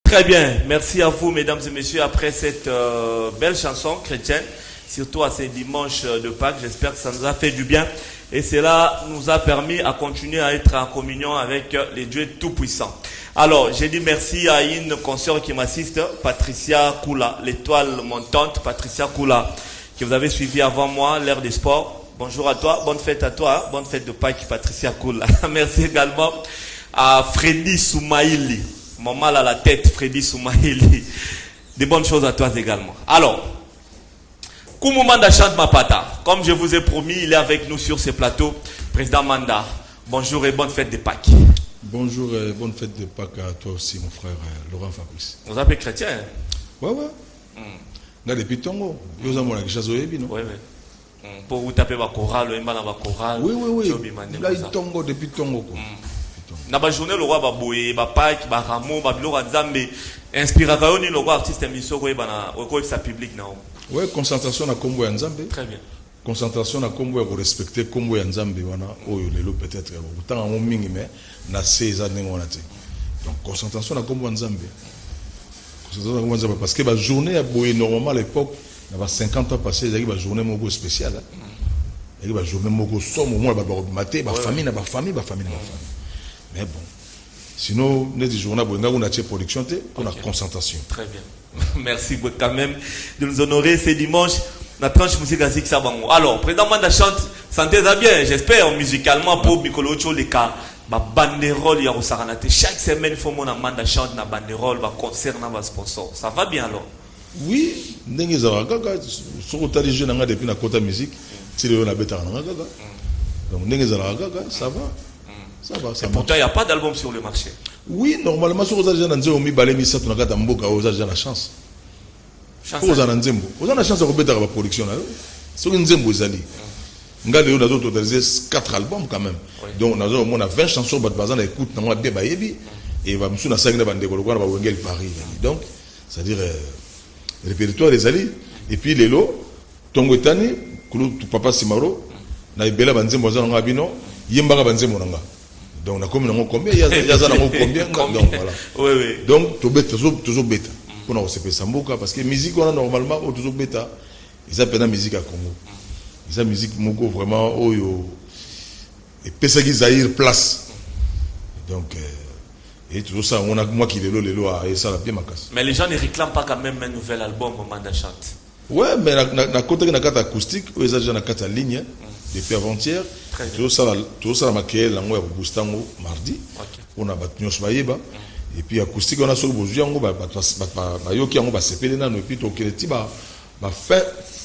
Très bien, merci à vous mesdames et messieurs après cette belle chanson chrétienne, surtout à ces dimanches de Pâques. J'espère que ça nous a fait du bien et cela nous a permis à continuer à être en communion avec les dieux tout-puissants. Alors, j'ai dit merci à une consoeur qui m'assiste, Patricia Koula, l'étoile montante, Patricia Koula, que vous avez suivi avant moi, l'ère des sports. Bonjour à toi, bonne fête à toi, bonne fête de Pâques, Patricia Koula. Merci également à Freddy Soumaïli. Mon mal à la tête, Freddy Soumaïli. Des bonnes choses à toi également. Alors, Koumou Manda chante Mapata. Comme je vous ai promis, il est avec nous sur ce plateau. Président Manda, bonjour et bonne fête de Pâques. Bonjour et bonne fête de Pâques à toi aussi, mon frère Laurent Fabrice. Vous appelez chrétien? Ouais. Là, depuis Tongo, vous avez mon Chazoébi, non? Oui. Pour vous taper ma chorale, oui. Là, il Tongo depuis Tongo. Na ba journée le roi ba boye ba Pâques ba Ramo ba bilo nzambe inspiraka ni le roi artiste misoko e bana ko sa public na. Ouais, concentration na kombo ya nzambe. Très bien. Concentration na kombo ya ko respecter kombo ya nzambe wana oyo lelo peut-être autant en mingi mais na 16 ans ngona te. Donc concentration na kombo ya nzambe. Concentration na kombo ya nzambe parce que ba journée ya boye normalement à l'époque na ba 50 ans passé il y a ba journée moko spéciale. Il y a ba journée moko somme au moins ba maté ba famille na ba famille. Mais bon, sinon, nous disons qu'on a une production pour la concentration. Très bien. Merci beaucoup quand même de nous honorer ce dimanche. La tranche musique à Zixabango. Alors, président Manda chante, sentez-vous bien, j'espère, musicalement, pour Bikolo les cas. Ma banderole, ya Rosaranate. Chaque semaine, il faut mon Manda chante, na banderole, va concert, na sponsor. Ça va bien alors? Oui, nous avons des jeunes depuis la côte musique. Si nous avons des donc, nous avons ça va. Ça va. Pourtant, il n'y a pas d'album sur le marché. Oui, normalement, si vous avez la chance. Vous avez la chance de remettre la production. Si vous avez la chance, 4 albums quand même. Donc, nous avons 20 chansons, écoute, et Paris. Donc, c'est-à-dire, le répertoire des alliés. Et puis, les lots, Tongo Tani, Papa Simaro, Naibela Banzembo Zanabino, Yembaga Banzembo. Donc, on a combien? Il y a combien? Donc, voilà. Oui. Donc, toujours bêta. On a aussi Samboka parce que musique, on a normalement toujours bêta. Ils appellent la musique à Congo. Ils ont musique Moko vraiment. Et Pessa qui Zahir place. Donc, et tout ça, on a moi qui les lois et ça la bien ma casse. Mais les gens ne réclament pas quand même un nouvel album au moment de chante. Ouais, mais la côté de la carte acoustique, ils ont déjà la carte ligne. Depuis avant-hier, tout ça m'a créé la moelle au Bustango mardi. On a battu Nyosmaïba. Et puis acoustique, on a sur le Bouzouya, on va Yoki, on va s'épeler là, et puis Tokeleti,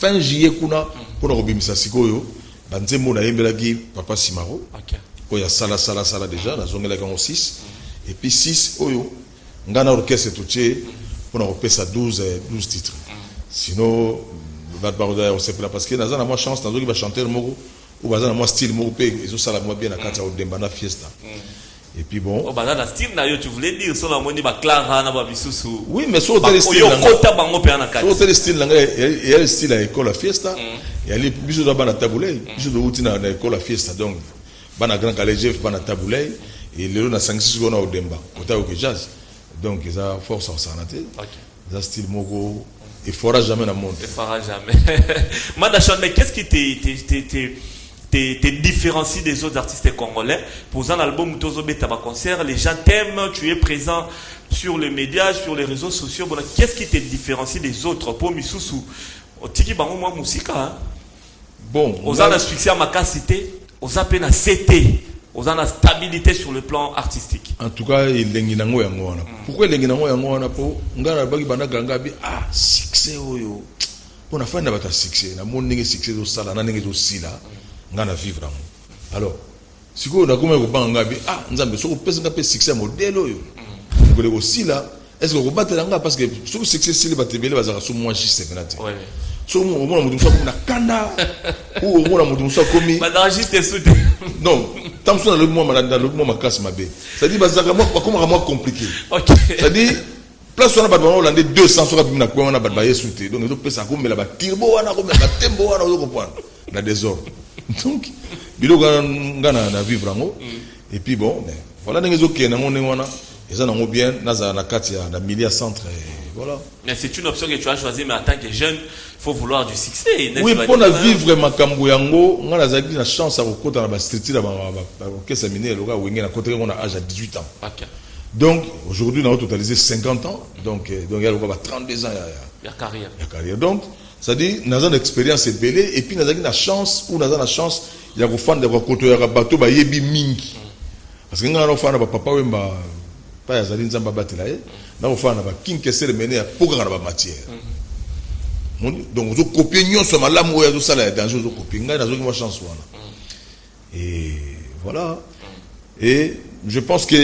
fin juillet, pour la Robimisa Sikoyo, Banzembo na Yembelagi, Papa Simaro. Il y a Sala déjà, la zone là, 6. Et puis 6, Oyo, Ngana Orchestre touché, pour la repérer 12 titres. Sinon, on sait pas parce que dans la moi chance dans qui va chanter le mot ou dans moi style mot et ça la moi bien à quand au Dembana fiesta et puis bon oh bah dans style na yo tu voulais dire sur la moni ba clara na ba bisusu oui mais sur le style sur le style il y a le style à école la fiesta il y a les bisu da bana taboulay bisu de routine à école la fiesta donc bana grand collège bana taboulay et le na 5-6 gona au Demba côté au jazz donc ils a force en santé ça style mogo. Il ne fera jamais la monde. Il ne fera jamais. Madachon, mais qu'est-ce qui te différencie des autres artistes congolais? Pour un album Tozobe Taba Concert, les gens t'aiment, tu es présent sur les médias, sur les réseaux sociaux. Bon, qu'est-ce qui te différencie des autres? Pour Misusu, Tiki Bango Mwa Musika. Bon. Aux ans de succès à ma cité, aux appels à CT. Aux ans de stabilité sur le plan artistique. En tout cas, il est en train. Pourquoi il est en train pour succès oyo. Pour la fin de notre succès, na mon nègre succès au sala, na nègre aussi là, ngana vivre. Alors, si vous na comment vous bangabi nzambe so pesa ngape succès modèle oyo. Vous le aussi là, est-ce que vous battez là parce que sur succès si les batebele bazaka so moi juste penalty. Ouais. So au moins mutu so na kanda ou au moins mutu so komi. Ba juste soute. Non. Tant que le moment ma casse ma bé. Ça dit bazaka moi comment moi compliqué. OK. Ça dit place on a battu hollandais 200 sur na quoi on a battu souté. Donc ils pesa comme la tirbo wana comme la tembo wana on comprendre. La désordre. Donc bilo ngana na vivre ngo et puis bon mais voilà les autres qui na ngone wana Et ça, on bien, na Katia, na Milia Centre, voilà. Mais c'est une option que tu as choisie, mais en tant que jeune, il faut vouloir du succès. Oui, pour vivre ma Kamboyango, on a la chance à côté de la structure, à miner, le gars, on a âge à 18 ans. Donc, aujourd'hui, on a totalisé 50 ans. Donc il y a 32 ans. Il y a carrière. Donc, ça dit, nous avons une expérience belle, et puis nous avons la chance, il y a des fans de côté de bateau, il y a des mingi. Parce que nous avons des fans de papa, pas de Nzamba Batela, nous avons des fans de King Kessel, mais il y a beaucoup de matière. Donc, vous copiez, nous sommes là, nous avons ça, vous copiez, nous avons une chance. Et voilà. Et je pense que,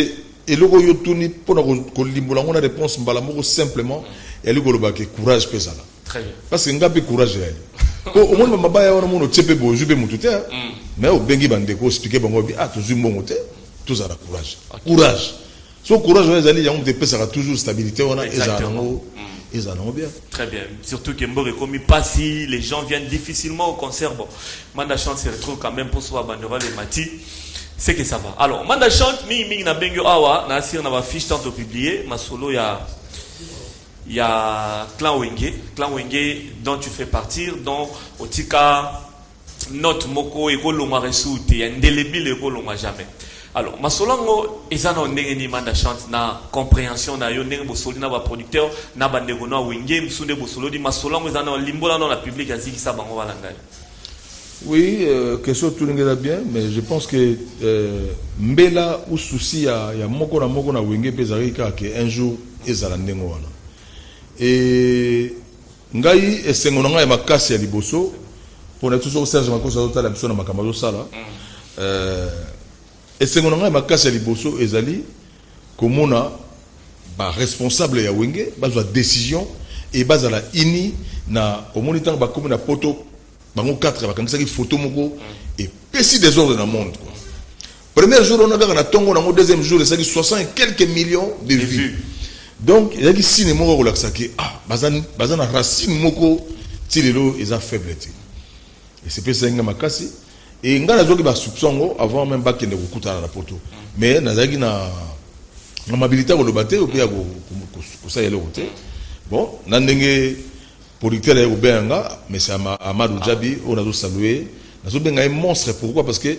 et le goyo tourni pour on a réponse simplement, et le goyo courage pesala. Très bien. Parce que ngapi courage au moins mabaya wana mono tsepe bozu be mututé mais au bengi bande ko expliquer bango bi to zumbo moté tout ça courage. Courage. So courage on ezali yango te pesaka toujours stabilité on a ezango bien. Très bien. Surtout que Mbore comme pas si les gens viennent difficilement au concert bon. Manda chance se retrouve quand même pour soi banderole et mati. C'est que ça va. Alors, Manda chante, mi na bengo awa, na sir na ba fiche tant publié, ma solo il y a Clan Wenge dont tu fais partir, dont Otika note moko eko longa resute, ya ndélébile eko longa jamais. Alors, ma solo ngo ezana ndenge ni Manda chante na compréhension na yo ndenge bosoli na ba producteur na ba ndeko na Wenge msunde bosolo di ma solo ngo ezana limbola na public aziki sa bango balanga. Oui, question tout le monde bien, mais je pense que Mbela ou souci ya moko na Wenge pezarika que un jour ezala ndengo wana. Et ngai esengo nanga ya makasi ya liboso pour être toujours Serge Makosa tota la biso na makambo sala. Esengo nanga ya makasi ya liboso ezali komona ba responsable ya Wenge bazwa décision et bazala ini na omoni tanga ba komi na poto bango 4 bakangisaki photo moko et pesi des ordres dans le monde. Premier jour on a gagné na tongo na deuxième jour c'est 60 et quelques millions de vues. Donc il y a qui signe moko relaxaki bazana racine moko tilelo eza faible. Et c'est pesa nga makasi et nga nazoki ba soupçon avant même ba kende kokutana na poto. Mais nazaki na mobilité ko lobate ou bien ko ça yelo côté. Bon, na ndenge producteur est Obenga, mais c'est Amadou Djabi, on a salué. Nous avons un monstre. Pourquoi? Parce que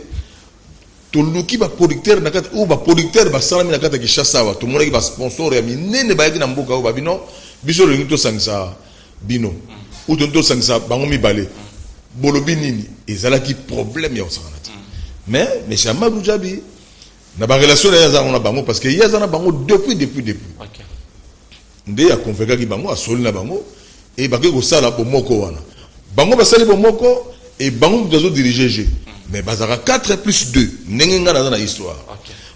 tout le qui va producteur, ou va producteur, va salami nakata qui chasse ça, tout le monde qui va sponsor, et ne ba na mboka ou babino, biso le ngito sangsa bino, ou tonto sangsa bangomi balé, bolobinini, et ça là qui problème ya osanati. Mais c'est Amadou Djabi, na ba relation ya on a bango parce que ya zana bango depuis. OK. Ndé a convaincu ki bango a soli na bango. Et bako ko sala bomoko wana bango basali bomoko et bango dozo diriger G mais bazaka 4 plus 2 nengenga na histoire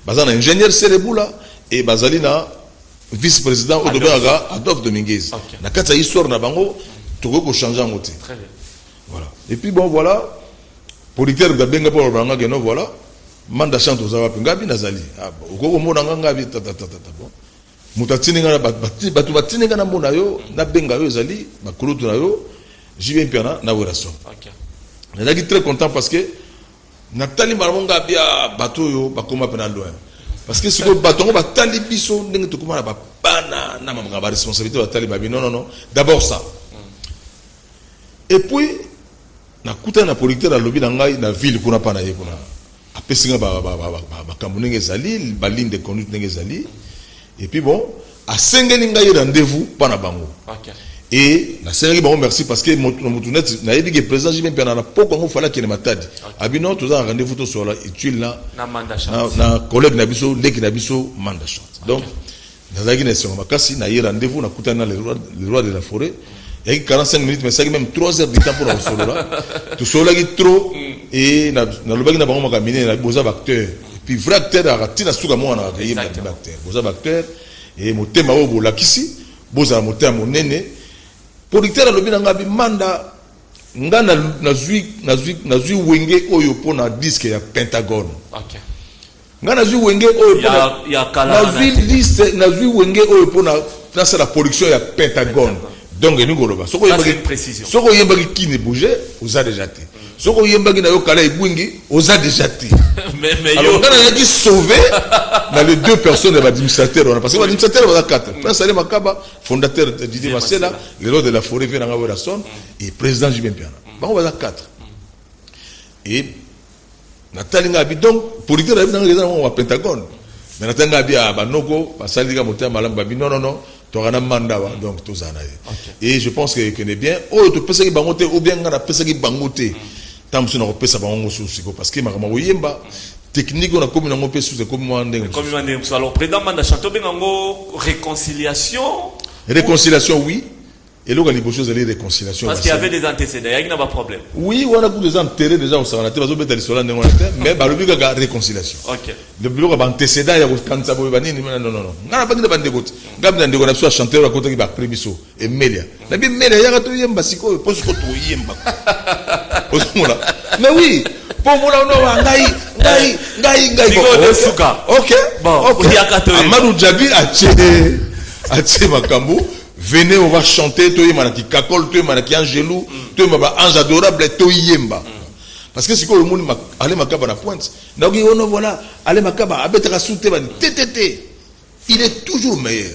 bazana ingénieur Serebula et bazali na vice-président Odobaga Adolphe Dominguez na kata histoire na bango toko ko changer en côté très bien voilà et puis bon voilà producteur ga benga pour banga que non voilà Manda chante aux awa ngabi nazali ko mona ngabi tata bon mutatinenga batu batinenga na mona yo na benga yo ezali makulutu na yo jibe piana na weraso. OK. Je suis très content parce que natali marmonga bia bato yo bakoma pena loin. Parce que ce que batongo batali biso ndenge to komana ba bana na mama ba responsabilité batali babi non. D'abord ça. Et puis na kuta na producteur na lobby na ngai na ville kuna pana ye kuna. Apesinga ba kambunenge ezali ba ligne de conduite ndenge ezali. Et puis bon, à 5 rendez-vous pendant bango. OK. Et la série bon merci parce que motunet na yebi que président Jimé Piana po kongo fala ki na matadi. Abino tout un rendez-vous to sur la utile là na Manda chante. Na collègue na biso leki na biso Manda chante. Donc nazaki na songa makasi na ye rendez-vous na kutana le roi de la forêt. Il y a 45 minutes mais ça même 3 heures de temps pour le solo là. Tout solo qui trop et na lobaki na bango makamine na boza acteur. Puis vrai acteur a raté na suka mo na accueillir acteur. Boza acteur et motema obo lakisi boza motema monene. Producteur alobi na ngabi Manda nga nazwi Wenge oyo pona disque ya Pentagone. OK. Nga nazwi Wenge oyo pona nazwi Wenge oyo pona na la production ya Pentagone. Donc nous goloba. Ça c'est une précision. Soko yemba qui ne bougeait, vous a déjà été. Soko yemba qui na yo kala ibwingi, vous a déjà été. Mais alors quand on a dit sauver dans les deux personnes de l'administrateur, parce que l'administrateur on a quatre. Prince Salé Makaba, fondateur de Didier Marcella, le roi de la forêt Venanga Werason et président Jibin Piana. Bon on va quatre. Et Nathalie Ngabi donc politique dans le Pentagone. Mais Nathalie Ngabi a Banoko, Salika Motia Malam Babi non. Donc tout ça. Et je pense que est bien. Oh, tu peux se bangoter ou bien on a pesé bangoter. Tant que on peut se bangoter parce que ma yemba technique on a comme on peut sous comme moi alors président manda chanto bengango réconciliation. Réconciliation oui. Et là, il y a des choses de réconciliation. Parce qu'il y avait des antécédents, il n'y a pas de problème. Oui, on a des antécédents déjà au Saranaté, mais il y a des réconciliation. Ok. Le bureau a des antécédents, il y a des antécédents. Non. On n'a pas de bandégote. Gabin on a besoin de chanter à côté de la prébisso. Et Mélia. La Bible Mélia, il y a des yemba, c'est quoi? Pose que tu yemba. Mais oui, pour moi, on a Ngaï. Ok. Bon, Amadou Djabi a tché Makambo. Venez, on va chanter, toi manaki kakol, toi manaki angelou, toi ange adorable, toi yemba. Parce que c'est quoi le monde allez makaba na pointe. Donc on voilà, allez makaba abetera souté bani tétété. Il est toujours meilleur.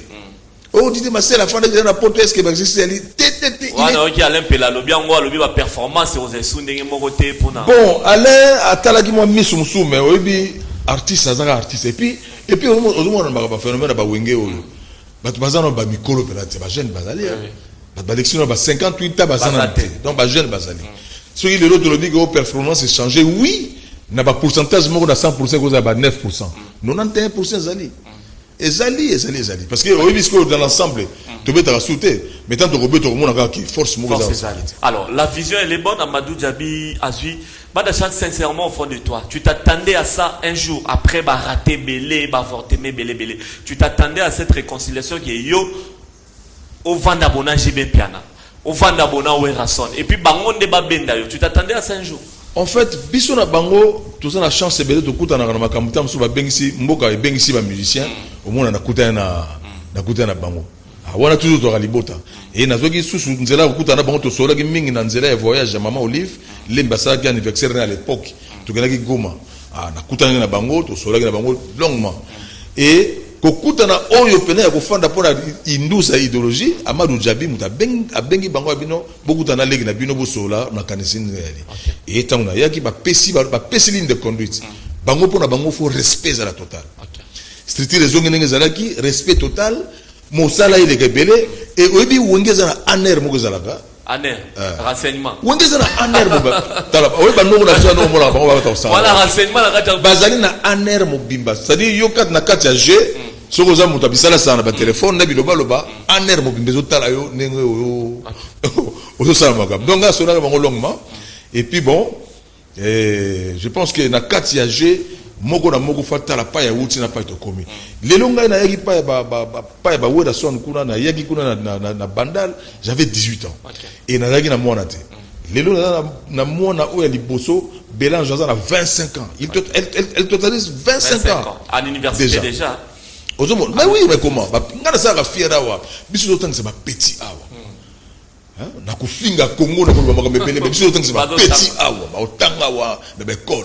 Oh dites ma c'est la fin de la porte est-ce que c'est tétété. Voilà, OK, Alain Pela lobby en lobby va performance aux esundenge mokoté pour na. Bon, Alain atalaki moi misumsu mais obi artiste azanga artiste et puis on a phénomène ba wenge oyo. Bah tu vas en bas mikolo peut-être bah jeune bazali bah l'élection bah 58 ans bazana donc bah jeune bazali ce qui est l'autre le dit que performance est changé oui n'a pas pourcentage moi on a 100% qu'on a bah 9% 91% zali parce que oui puisque dans l'ensemble tu peux te rassurer mais tant que tu au monde qui force moi alors la vision elle est bonne. Amadou Djabi Azui Badachan, sincèrement au fond de toi, tu t'attendais à ça un jour après bah rater belé, bah avorter belé. Tu t'attendais à cette réconciliation qui est yo au Vandabona Jibé Piana, au Vandabona Werason. Et puis bangon de babenda yo. Tu t'attendais à ça un jour. En fait, biso na bango, tout ça na chance belé to kuta na makambuta mso ba bengisi mboka e bengisi ba musicien, au moins na kuta na bango. On a toujours de Ralibota. Et nous avons sous nzela kuta na bango to sola ki mingi na nzela voyage maman Olive, l'ambassade qui anniversaire à l'époque. To kana ki Goma. Na kuta na bango to sola na bango longuement. Et ko kuta na oyo pena ya kofanda pona indusa idéologie, Amadou Djabi muta bengi bango abino, beaucoup na legi na bino bo sola na kanisine yali. Et tant na yaki ba pesi ligne de conduite. Bango pona bango faut respect à la totale. Stricti raison ngene zalaki, respect total. Mosala il est belé et obi wengeza na aner mokozalaka aner renseignement wengeza na aner moba tala obi ba nongo na so no mola ba ba ta sa voilà renseignement na kata bazali na aner mobimba c'est-à-dire yo kat na kati ya G soko za muta bisala sana ba téléphone na biloba loba aner mobimba zo tala yo ndenge ozo sala makam donc nga sona bango longuement et puis bon je pense que na kati ya G moko na moko fata la pa ya wuti na pa to komi lelo ngai na yaki pa ba weda son kuna na yaki kuna na bandal j'avais 18 ans et na yaki na mona te lelo na mona o ya liboso Bélange na 25 ans elle totalise 25 ans à l'université déjà ozomo mais oui mais comment ngana ça la fiera wa biso tang c'est ma petit awa na kufinga Congo na ko ba mebele biso tang c'est ma petit awa ba otanga wa na be col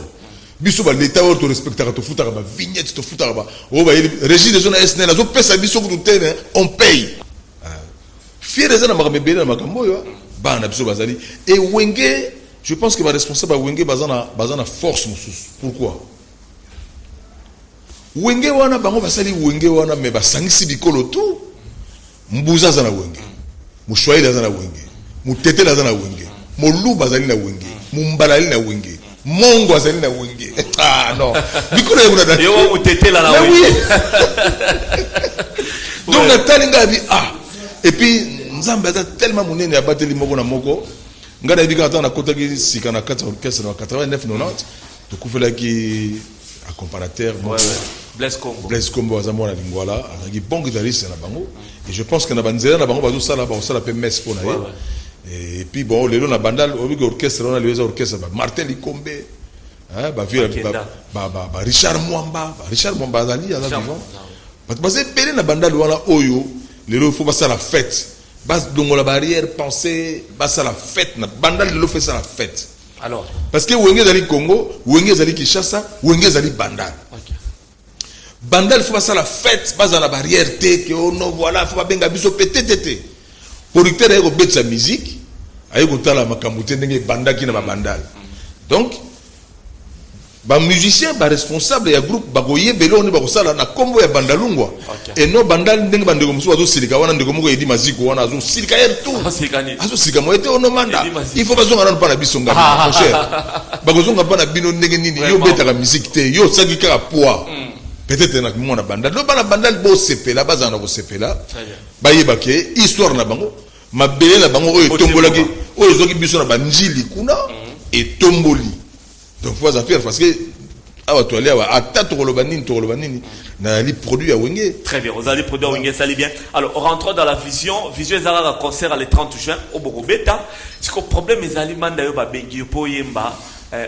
biso ba l'état ou to respectera to futara ba vignette to futara ba o ba régime de zone SNL azo pesa biso ko tene on paye fier des na makamebele na makambo yo ba na biso bazali et wenge je pense que ba responsable ba wenge bazana force mususu pourquoi wenge wana bango basali wenge wana me basangisi bikolo tout mbuza za na wenge mushwaila za na wenge mutetela za na wenge moluba bazali na wenge mumbalali na wenge Mongo azali na wenge. Ah non. Bikolo ya kuna. Yo wa mutetela na wenge. Donc natali ngabi et puis nzambe aza tellement munene abateli moko na moko. Ngana bika ata na kota ki sika na 4 orchestre na 89 90 to kufela ki accompagnateur Blaise Combo azamo na lingwala azaki bon guitariste na bango et je pense que na banzela na bango bazo sala pe messe pour na ye. Et puis bon les na bandal obi orchestre na les orchestre ba Martin Likombe ba Richard Mwamba azali aza vivant parce que belé na bandal wana oyo lelo faut passer la fête bas dongo la barrière penser bas ça la fête na bandal le fait ça la fête. Alors parce que wenge zali Congo, wenge zali Kinshasa, wenge zali bandal. OK. Bandal faut pas ça la fête bas à la barrière té que oh non voilà faut pas benga biso pététété. Producteur ayo bet sa musique, ayo kotala makambo té ndenge bandaki na bandal. Donc ba musicien ba responsable ya groupe ba goye belo ni ba kosala na kombo ya bandalungwa. Et non bandal ndenge bandeko musu azo silika wana ndeko moko yedi maziko wana azo silika yer tout. Azo silika mo ete ono manda. Il faut bazonga na pa na biso ngami mon cher. Ba kozonga pa na bino ndenge nini yo betaka musique te yo saki kaka poids. Peut-être na mona bandal. No bana bandal bo sepela bazana bo sepela. Ba yebake histoire na bango mabele na bango oyo tombolaki oyo zoki biso na banjili kuna et tomboli. Donc faut faire parce que awa to aller awa ata to kolobanini na li produit à Wenge. Très bien, vous allez produire Wenge, ça allait bien. Alors rentrons dans la vision ezala concert le 30 juin au Borobeta. Ce que problème ezali manda yo ba bengi po yemba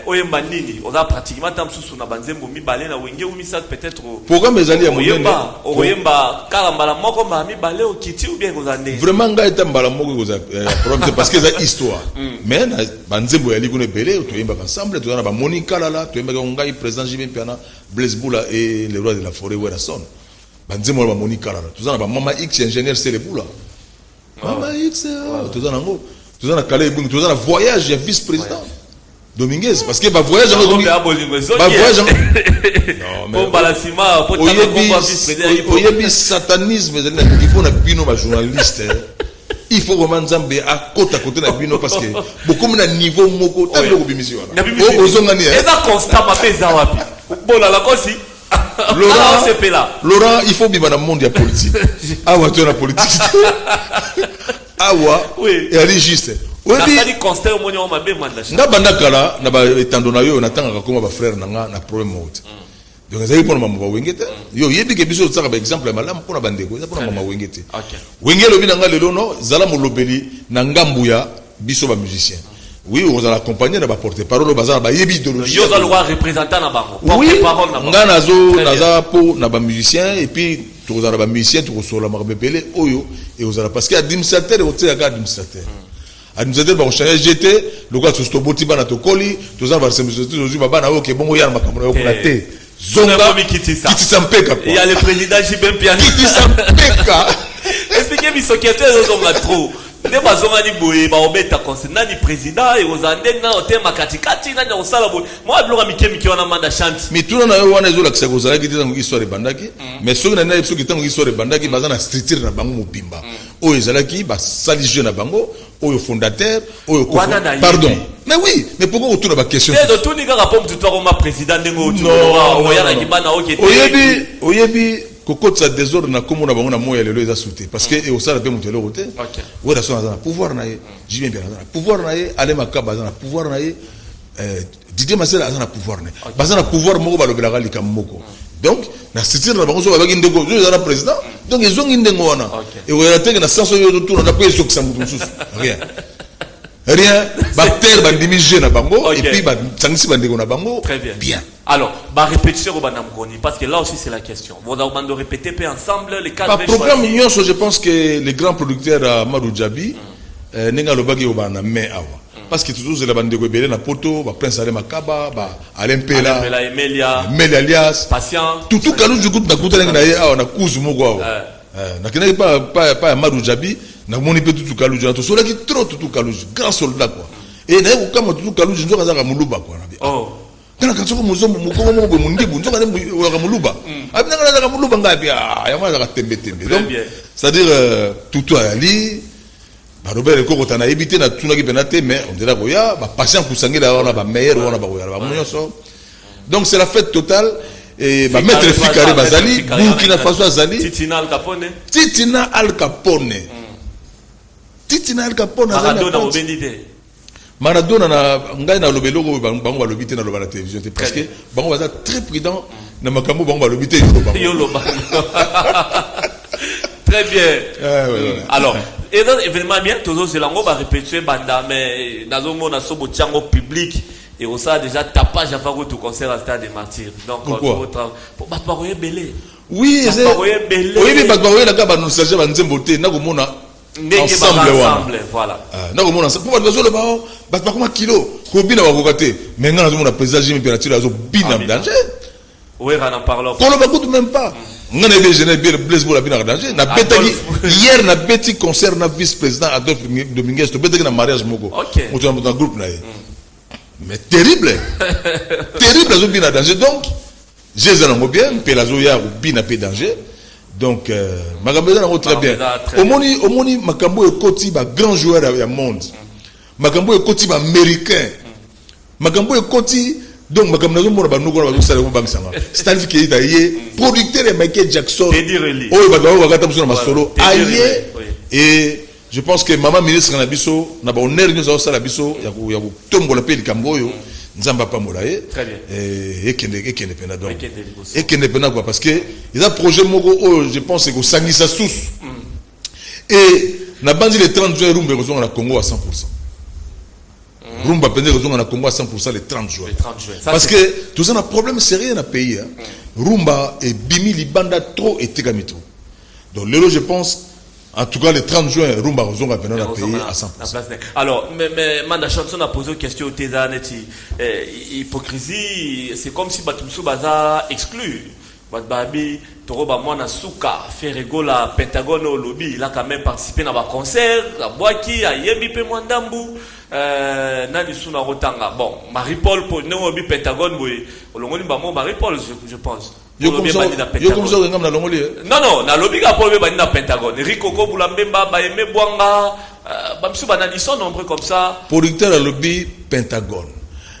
oyemba nini on a pratiquement tam sous na banzembo mi balé na Wenge ou mi ça peut-être programme ezali ya monene oyemba kala mbala moko ba mi balé au kiti ou bien kozande vraiment nga eta mbala moko koza problème parce que c'est histoire mais na banzembo ya likune belé to yemba ensemble to na ba Monica là to yemba ngai président Jimé Piana Blaise Boula et le roi de la forêt Werason banzembo ba Monica là to na ba Mama X ingénieur Seleboula Mama X to na ngo to na Kale Bungu to na voyage ya vice président Dominguez parce que ba voyage en voyage non mais balasima pour tanga combat vice président oyebi satanisme il faut na bino ba journaliste il faut vraiment nzambe à côté na bino parce que beaucoup na niveau moko tango bimisi wana ozonga ni eza constat mapeza wapi bola la kosi Laurent il faut bima na monde ya politique awa to na politique awa et ali juste nasali constat au monyo mabe manda nga banda kala na ba etando na yo na tanga koma ba frère nanga na problème mot donc ezali pona mama wengete yo yebi ke biso tsaka ba exemple malamu pona bandeko eza pona mama wengete wengelo lobi nanga lelo no zala molobeli na ngambu ya biso ba musicien oui on va l'accompagner na ba porter parole bazana ba yebi idéologie yo za le roi représentant na bango porter parole na bango nga naza po na ba musicien et puis to za ba musicien to so la marbepele oyo et ozala parce que administrateur o tsaka administrateur administrateur ba changer GT le gars to boti bana to koli to za ba administrateur ozu baba na OK bongo ya makambo yo kuna te zonga kitisa mpeka il y a le président Jibem Piana kitisa mpeka expliquez mi soketo zonga trop ne bazonga ni boye ba obeta concernant ni président et ozande na otema katikati na osala boye moi bloka mikemi wana manda chante mi tuna na yo wana ezola kisa kozala kiti tango histoire bandaki mais soki na nayi soki tango histoire bandaki bazana structure na bango mobimba oyo ezalaki ba sali jeu na bango oyo fondateur oyo pardon mais oui mais pourquoi autour de la question de tout ni kaka pompe toi comme président ndengo tu oyana kibana okete oyebi kokotsa désordre na komona bango na moya lelo eza sauté parce que et osala pe mutelo roté wera sona za pouvoir na ye jibien bien na pouvoir na ye ale makaba za na pouvoir na ye Didier Masela za na pouvoir na baza na pouvoir moko balobelaka likambo moko donc na structure na bango so babaki ndeko zo za na président donc ils ont ndengo wana et wera teke na sanso yo tourna na pe sokisa mutu mususu rien bactère bandimi jeune na bango et puis ba sangisi bandeko na bango bien. Alors, répétition au Banamkoni, parce que là aussi c'est la question. Vous avez de répéter ensemble les quatre. Par programme Union, je pense que les grands producteurs Madou Djabi, n'enga le bagay au Banam mais awa. Parce que toujours c'est la bande de Gwebele na poto, ba Prince Ale Makaba, ba Alain Pela, Emelia alias, Patient. Tout kalu du coup na kuta na ye awa na kuzu moko awa. Na kena pas Madou Djabi, na moni pe tout kalu du na to sola ki trop tout kalu, grand soldat quoi. Et na ko kama tout kalu nzo kaza ka muluba quoi. Oh. Kana katsoko muzombo mukongo mo bo mundibu nzoka ne wa muluba abina kana ka muluba ngapi ya mwana ka tembe donc c'est à dire tout ali ba robert ko kotana ebité na tuna ki penate mais on dirait boya ba patient kusangela wana ba meilleur wana ba boya ba munyoso donc c'est la fête totale et ba maître fikare bazali Burkina Faso azali Titina Al Capone Maradona obendite Maradona na ngai na lobelo ko bango balobité na loba la télévision parce que bango baza très prudent na makambo bango balobité yo loba très bien alors et donc événement bien toujours c'est lango ba répéter banda mais dans un monde na sobo tiango public et on ça déjà tapage à faire au concert à Stade des Martyrs donc pour ba paroyer belé oui c'est oui mais ba paroyer na ka ba nostalgie ba nzembo te na ko mona ensemble voilà donc mon ensemble pour bazo le bao ba comme kilo ko bina wa kokate mais ngana zo mon président Jimmy Penatilo azo bina danger oui on en parle pour le bagout même pas ngana be jeune bien Blaise Bola bina danger na betaki hier na beti concert na vice président Adolphe Dominguez to betaki na mariage moko on dans un groupe là mais terrible terrible azo bina danger donc j'ai un bien pelazo ya bina pe danger. Donc, Makambo est très bien. Au moni, Makambo est côté ba grand joueur du monde. Makambo est côté américain. Makambo est côté donc Makambo est mort ba nous ko ba sala ko bank sanga. C'est-à-dire qu'il est producteur de Michael Jackson. Oh ba ba ka tamso na solo. Aïe et je pense que maman ministre na biso na ba honneur nous a sala biso ya ko tombola pe likambo yo. Nzamba pa molaye et kende pena donc et kende pena quoi parce que ils a projet moko je pense que sangisa sous et na bandi les 30 jours rumba ko na Congo à 100%. Rumba pende ko na Congo à 100% les 30 jours parce que tout ça un problème sérieux dans pays rumba et bimi libanda trop et tegamito donc lelo je pense en tout cas, les 30 juin, Rumba Rozonga a payé à 100%. Alors, mais Manda Chanson a posé une question au Tézaneti. Hypocrisie, c'est comme si Batumsou Baza exclu. Babi, Toroba Mwana Souka, Ferregola, Pentagone au lobby, il a quand même participé dans un concert, à Boaki, à Yembipe Mwandambu, Nani Suna Rotanga. Bon, Marie-Paul, pour nous, au Pentagone, au Longoni Bamo, Marie-Paul, je pense. Yo comme ça ngam na longoli non na lobby ga pour be na Pentagone Rico ko Bulambemba ba Aimé Bwanga bamsu banani sont nombreux comme ça producteur à lobby Pentagone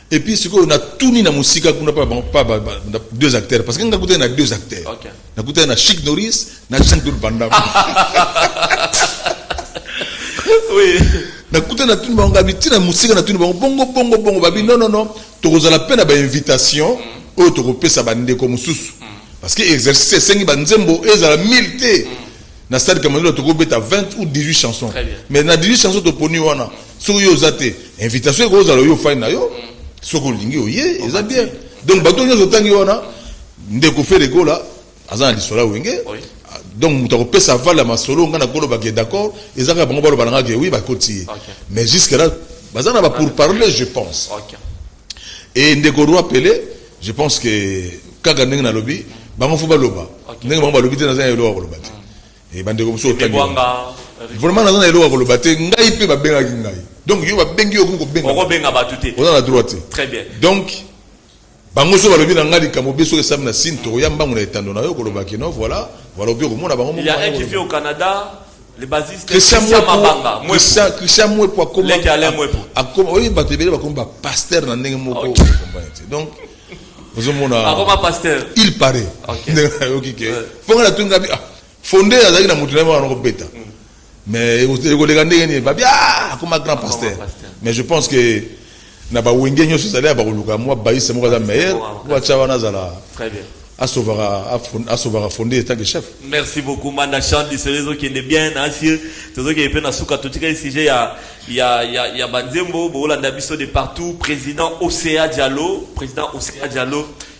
et puis ce qu'on a tout ni na musique qu'on n'a pas deux acteurs parce que on a goûté na deux acteurs on a goûté na Chic Norris na Jean-Claude Van Damme oui na goûté na tout bango habité na musique na tout bongo babi non to kozala peine ba invitation o to kopesa bande comme susu parce que exercice 5 banzembo ezala 1000 té na stade Cameroun to kobeta 20 ou 18 chansons mais na 18 chansons to poni wana so yo zate invitation ko zala yo faina yo soko lingi oye eza bien donc bato nyo zotangi wana ndeko Ferego là azana lisola wenge donc muto kopesa vala masolo ngana kolo ba d'accord ezaka bango balo balanga ke oui ba koti mais jusque là bazana ba pour parler je pense et ndeko Roi Pelé je pense que kaga ndenge na lobby bango fuba loba ndenge bango lobby tena za yelo ko loba et bande ko so tangi vraiment na za yelo ko loba te ngai pe ba benga ngai donc yo ba bengi yo ko benga ko benga ba tuté on a la droite très bien donc bango so ba lobby na ngali kamo beso ke samna sinto ya mbangu na etando na yo ko loba ki no voilà bio ko mona bango il y a un qui vit au Canada le basiste Christian Mabanga Christian Mwepo comme les Alain Mwepo comme oui ba tebele ba comme ba pasteur na ndenge moko donc pasteur. Il paraît. Faut la tunga fondé azali na mutu na ko beta. Mais ko de gande ni ba bien comme grand pasteur. Mais je pense que na ba wenge nyo so sala ba ko luka moi ba ise mo ka meilleur ko cha wana zala. Très bien. Asovara fondé état de chef. Merci beaucoup Manda Chandi ce réseau qui est bien ancien tout qui est pe na suka tout cas ici il y a Banzembo Bolanda biso de partout président Océa Diallo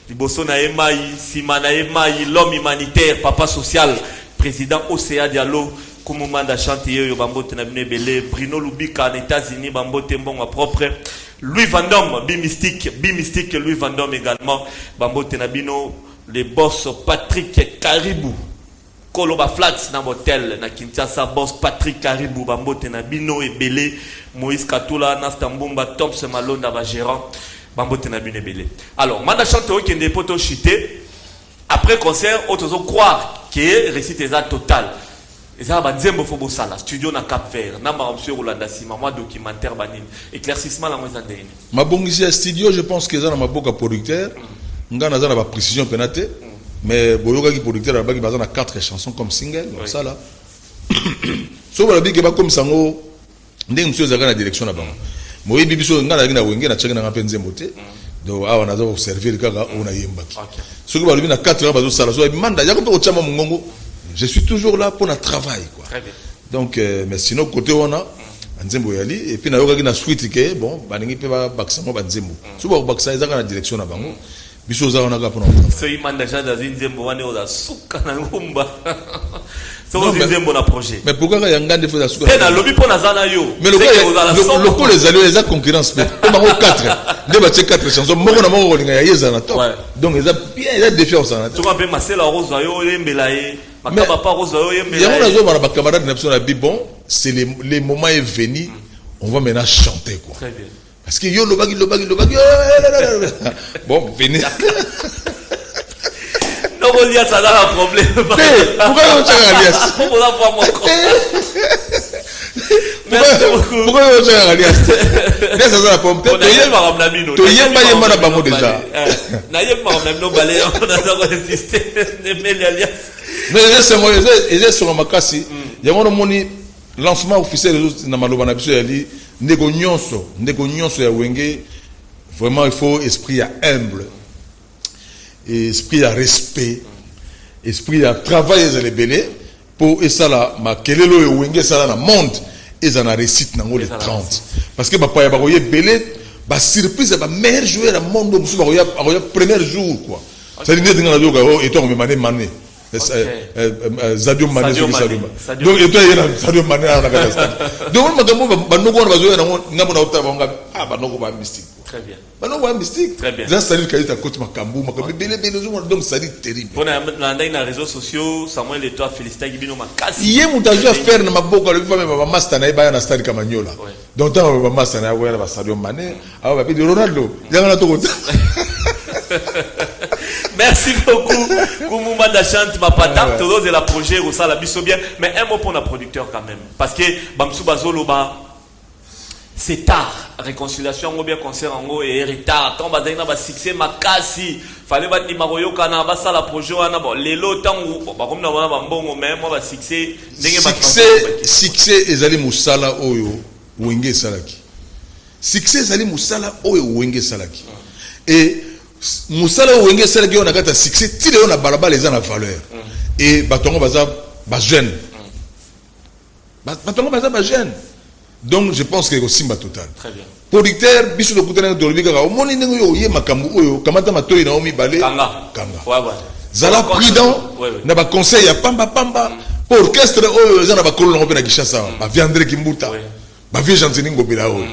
liboso na Emai Simana Emai l'homme humanitaire papa social président Océa Diallo comme Manda Chandi yo bambote na bine Bruno Lubika aux États-Unis bambote mbongo propre Louis Vandom Bimistique Louis Vandom également bambote na bino le boss Patrick Caribou Koloba Flats na motel na Kinshasa boss Patrick Caribou bambote na bino ebele Moïse Katula na Stambumba Thompson Malonda ba gérant bambote na bino ebele alors Manda Chante o kende poto chité après concert otozo croire que récite eza total eza ba nzembo fo bosala studio na Cap Vert na ma monsieur Rolanda Sima moi documentaire banine éclaircissement la moza ndeni mabongisi studio je pense que eza na maboka producteur ngana za na ba précision penate mais boyoka ki producteur ba ki bazana 4 chansons comme single donc ça là so ba bi ke ba comme sango ndenge monsieur zaka na direction na bango moyi bibiso ngana na wenge na cheka na ngapenze mbote donc awa na za observer kaka ona yembaki so ko ba bi na 4 ans bazo sala so bi manda ya ko pe ochama mongongo je suis toujours là pour na travail quoi donc mais sinon côté ona nzembo yali et puis na yoka ki na suite ke bon baningi pe ba baksango ba nzembo so ba baksa ezaka na direction na bango biso za wana ka pona so imanda jada zinzembo wane oza suka na ngumba so zinzembo na projet mais pourquoi ya ngande faut za suka pena lobi pona zana yo mais le les alliés les concurrence mais ba 4 ne ba 4 chansons moko na moko linga ya yeza na top donc ils a bien ils a défiance na tu comprends masela rose yo yembela ye makaba pa rose yo yembela ya ona zo ba ba camarades na biso na bi bon c'est les moments est venu on va maintenant chanter quoi. Très bien. Parce que yo le bagi. Bon, venez. Non, on y a ça dans le problème. Pourquoi on tient alias? On va voir mon corps. Merci beaucoup. Pourquoi on tient alias? Laisse ça la pompe. On a yé maram namino. To yé ba yé mana bango déjà. Na yé maram namino balé, on a d'abord insisté de mêler alias. Mais c'est sur makasi. Il y a mon moni lancement officiel na maloba na biso ya li ndeko nyonso ya wenge vraiment il faut esprit à humble esprit à respect esprit à travailler les belé pour et ça là ma kelelo ya wenge ça là na monde et ça na réussite nango les 30 parce que ba pa ya ba koye belé ba surprise ba meilleur joueur du monde musu ba koya premier jour quoi ça dit ndinga na yoga et toi mané Sadio Mané. Donc et toi il y a Sadio Mané à la Pakistan. Donc magambo banoko na bazoya na ngamo na utaba nga banoko ba mystique. Très bien. Banoko ba mystique. Très bien. Ça ça dit kalita coach makambu belé donc ça dit terrible. Pour na ndai na réseaux sociaux Samuel et toi féliciter bino makasi. Yé mutajo faire na maboko le femme ba master na ba na stade Kamanyola. Donc tant ba master na wa Sadio Mané, ah ba bi Ronaldo. Yanga na to Merci beaucoup. Koumouma Dachante, ma patate, tous les projets, ça la biso bien. Mais un mot pour le producteur quand même. Parce que Bamsou Bazolo, c'est tard. Réconciliation, on bien concert en haut et retard. Quand on va succès, makasi. Fallait battre Maroyo kana basa la projet wana bon les lots tant ou comme na wana bambongo même on va succès. Succès ezali musala oyo wenge salaki. Succès ezali musala oyo wenge salaki. Et musala wenge salaki on a kata succès tile on a balabala les en valeur et batongo baza ba jeune batongo baza ba jeune donc je pense que c'est simba total. Très bien. Producteur biso de kutana de libika o moni ndenge yo ye makambu oyo kamata matoi na omi balé kanga ouais ouais zala prudent na ba conseil ya pamba pour orchestre oyo zana ba kolona ko na Kishasa ba viandre kimbuta ba vie gentini ngobela oyo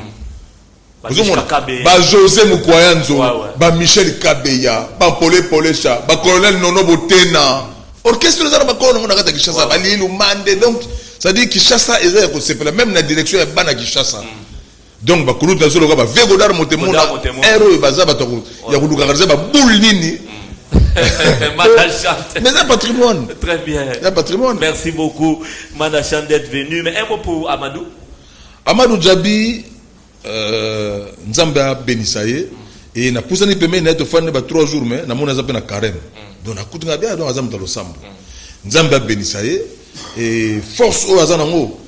ba José Mukwayanzo, ba Michel Kabeya, ba Polecha, ba Colonel Nono Botena. Orchestre les arabes on a Kishasa, ba Lilou Mande. Donc, ça dit Kishasa est même la direction est bana Kishasa. Donc, ba Koulout Nazolo, ba Vegodar Motemona, héros et baza batoko. Ya Koulou Karaze, ba Boul Nini. Mais c'est un patrimoine. Très bien. C'est un patrimoine. Merci beaucoup, Madachan, d'être venu. Mais un mot pour Amadou. Amadou Djabi. Nzamba Benisaye et na pusani peme na to fane ba 3 jours mais na mona zape na carême donc na kutunga bien donc azam talo sambo Nzamba Benisaye et force au azana ngo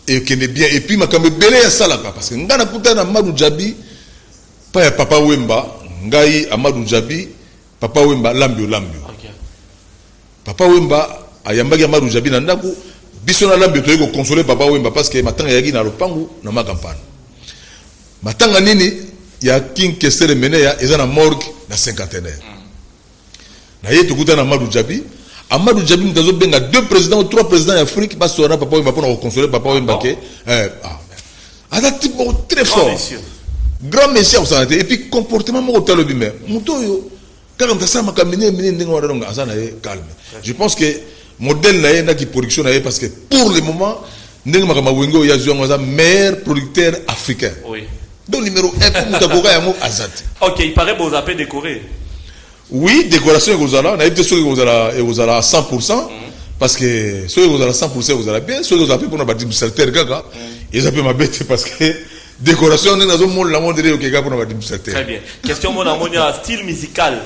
et kene bien et puis makambe belé ya salaka parce que ngana kutana Amadou Djabi pa ya papa Wemba ngai Amadou Djabi papa Wemba lambio okay. Papa Wemba ayambaki Amadou Djabi na ndako biso na lambio to yeko consoler papa Wemba parce que matanga yaki na lopangu na makampana matanga nini ya King Kessere mene ya ezana morgue na cinquantenaire na yeto kutana Amadou Djabi mtazo benga 2 présidents ou 3 présidents d'Afrique parce que papa Wemba pour consoler papa Wemba que un type très fort grand monsieur au santé et puis comportement mo talo bimé muto yo quand on ça makamine mine ndenge wa ronga azana calme je pense que modèle na yenda qui production na parce que pour le moment ndenge makama wengo ya zuwa ngaza meilleur producteur africain. Oui. Donc numéro 1 pour mutakoka yango azati. OK, il paraît que vous avez décoré. Oui, décoration gozala, na été sûr que vous allez à 100% parce que ceux vous allez à 100% vous allez bien, ceux vous avez pour na bâtiment secteur kaka, ils appellent ma bête parce que décoration na zo monde la monde de kaka pour na bâtiment secteur. Très bien. Question mon amonia style musical.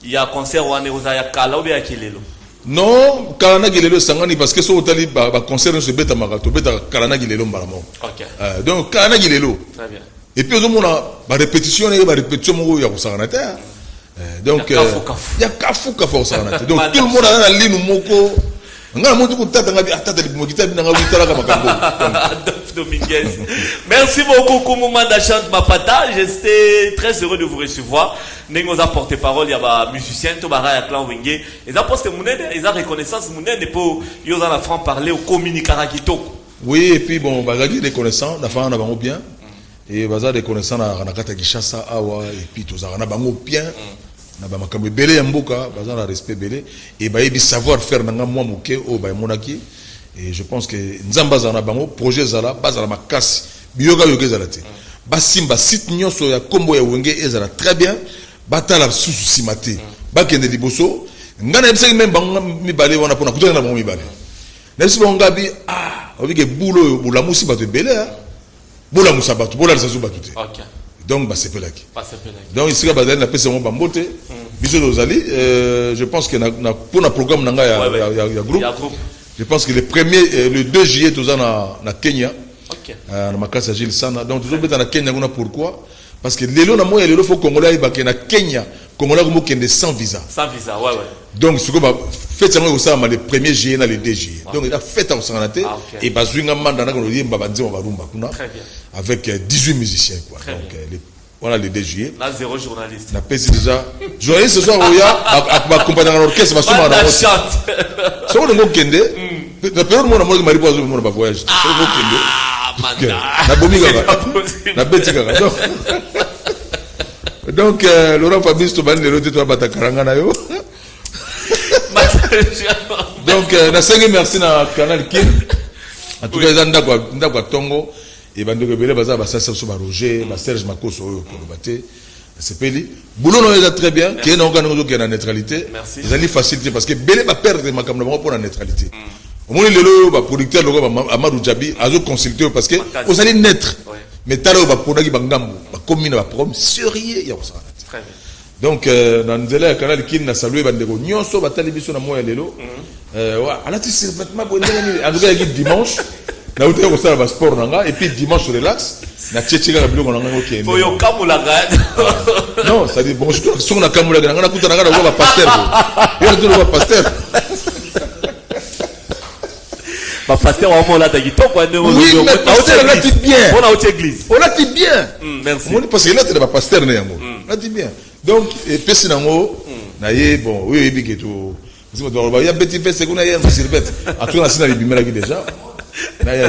Il y a concert ou ane oza ya kala ou bien kilelo. Non, Kalana Gilelo Sangani parce que ce hôtel ba concerne ce bêta marato bêta Kalana Gilelo Maramo. OK. Donc Kalana Gilelo. Très bien. Et puis on a ba répétition et ba répétition mo ya Sanganata. Donc il y a kafu au Sanganata. Donc tout le monde a la ligne moko. Nga mo tu ko tata nga atata li mo kita bi nga witala ka makambo. Dominguez. Merci beaucoup, Koumoumanda Chante Mapata. J'étais très heureux de vous recevoir. Nous avons porté-parole, il y a des musiciens, tout le clan Wenge. Ils ont posté ils ont reconnaissance, pour ils ont la franc parler au communiquer. Oui, et puis bon, Bazagi des connaissances, la femme a bien. Et Bazar des connaissances, on a Kata Kishasa, Awa, et puis tout ça, on a bien. Na ba makambe belé ya mboka baza na respect belé et ba yebi savoir faire nanga mwa moké o ba monaki et je pense que nzamba za na bango projet zala baza na makasi biyoga yoga zala te ba simba site nyoso ya kombo ya wenge ezala très bien batala susu simate ba kende liboso ngana yebisa même bango mi balé wana pona kutana na bango mi balé na sibo ngabi obike bulo bula musi bato belé bula musa bato bula sasu bato te. OK. Donc, c'est pas là. Donc, ici, il y a des personnes qui ont été je pense que pour le programme, il y a groupe. Je pense que le 2 juillet, tout ça, na Kenya. Na Makasa Gilles Sana. Donc, tout ça, na Kenya, pourquoi? Parce que les gens, il faut que Congolais, na Kenya, Congolais, ils sans visa. Sans visa, ouais. Donc, ce qu'on va faire, c'est le 1er juillet, le 2 juillet. Donc, il a fait un santé. Et Bazouinga Mandana, on dit, très bien. Avec 18 musiciens, quoi. Donc, voilà le 2 juillet. Là, 0 journaliste. On a passé déjà. Journaliste ce soir, il y a accompagné dans l'orchestre, va sûrement avoir. Si on est au Kende, la période où on a mangé Mariposa, on va voyager. La Bomi Gaga. La Betty Gaga. Donc, Laurent Fabrice Toban, le roté, toi, Batakaranga, yo. Donc, na cinq merci na Canal King. En tout cas, ndakwa Tongo. Et bandeko belé baza ba ça sur Roger, ba Serge Makoso ko baté. C'est peli. Boulot non est très bien, qui est non gagne qui est la neutralité. Ils allaient faciliter parce que belé va perdre makamna pour la neutralité. Au moins le ba producteur le ba Amadou Djabi azo consulter parce que vous allez naître. Mais talo ba ponaki bangambo, ba commune ba prom sérieux ya ça. Très bien. Donc dans nzela canal kin na saluer bandeko nyonso batali biso na moya lelo. Wa alati c'est maintenant bon en tout cas dimanche. Na uté ko sala ba sport nanga et puis dimanche relax na tchétchika ka biloko nanga OK. Faut yo kamula ga. Non, ça dit bon je trouve que na kamula ga na kuta nanga na ba pasteur. Yo to ba pasteur. Ba pasteur au moment là ta kitoko ne oui, mais pasteur là dit bien. On a autre église. On a dit bien. Merci. On parce que là tu ba pasteur ne yango. On a dit bien. Donc et pesi nango na ye bon oui oui que tout. Il y a petit fait c'est qu'on a hier sur bête. En tout cas, c'est dans les bimera qui déjà.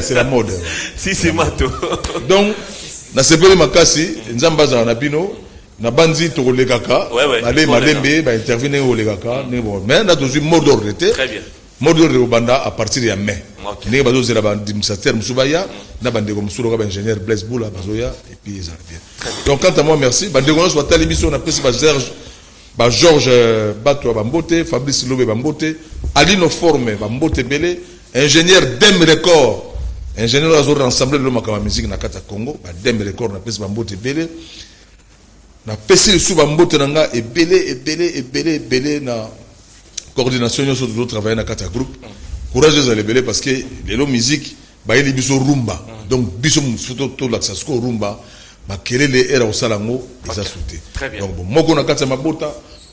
C'est la mode. Si c'est mato. Donc, na sepeli makasi, nzamba za na bino, na banzi to le kaka, ale malembe ba intervenir au le kaka, mais na dozu mot d'ordre était. Très bien. Mot d'ordre au banda à partir de mai. Ne ba dozu la administrateur Msubaya, na bande comme solo ba ingénieur Blaise Boula bazoya et puis ça bien. Donc quant à moi merci, bande ko soit talibiso on appelle ba Serge ba Georges Bato Bambote, Fabrice Lobé Bambote, Alino Forme Bambote Belé, ingénieur Dem Record, ingénieur azor ensemble le makama musique na kata Congo, ba Dem Record na pesi Bambote Belé, na pesi sous Bambote nanga et belé na coordination yo sur travailler na kata groupe. Courageuse les belé parce que les musique ba yeli biso rumba. Donc biso surtout tout l'accès au rumba. Makelele era osalango eza sauté. Donc bon moko na kata mabota,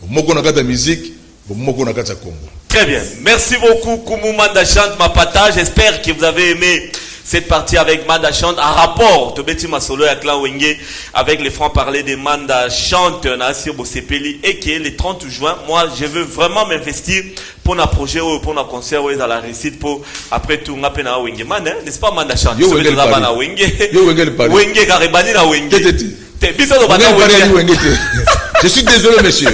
moko na kata musique, moko na kata Congo. Très bien. Merci beaucoup Koumoumanda Chante Mapata. J'espère que vous avez aimé cette partie avec Manda Chante en rapport de Betty Masolo et Clan Wenge avec les francs-parler de Manda Chante Nassir Bosepeli et qui est le 30 juin. Moi, je veux vraiment m'investir pour un projet ou pour un concert ou dans la réussite pour après tout on appelle Wenge man, n'est-ce pas Manda Chante? Yo Wenge na Wenge. Yo Wenge le Paris. Wenge Garibani na Wenge. Je suis désolé monsieur.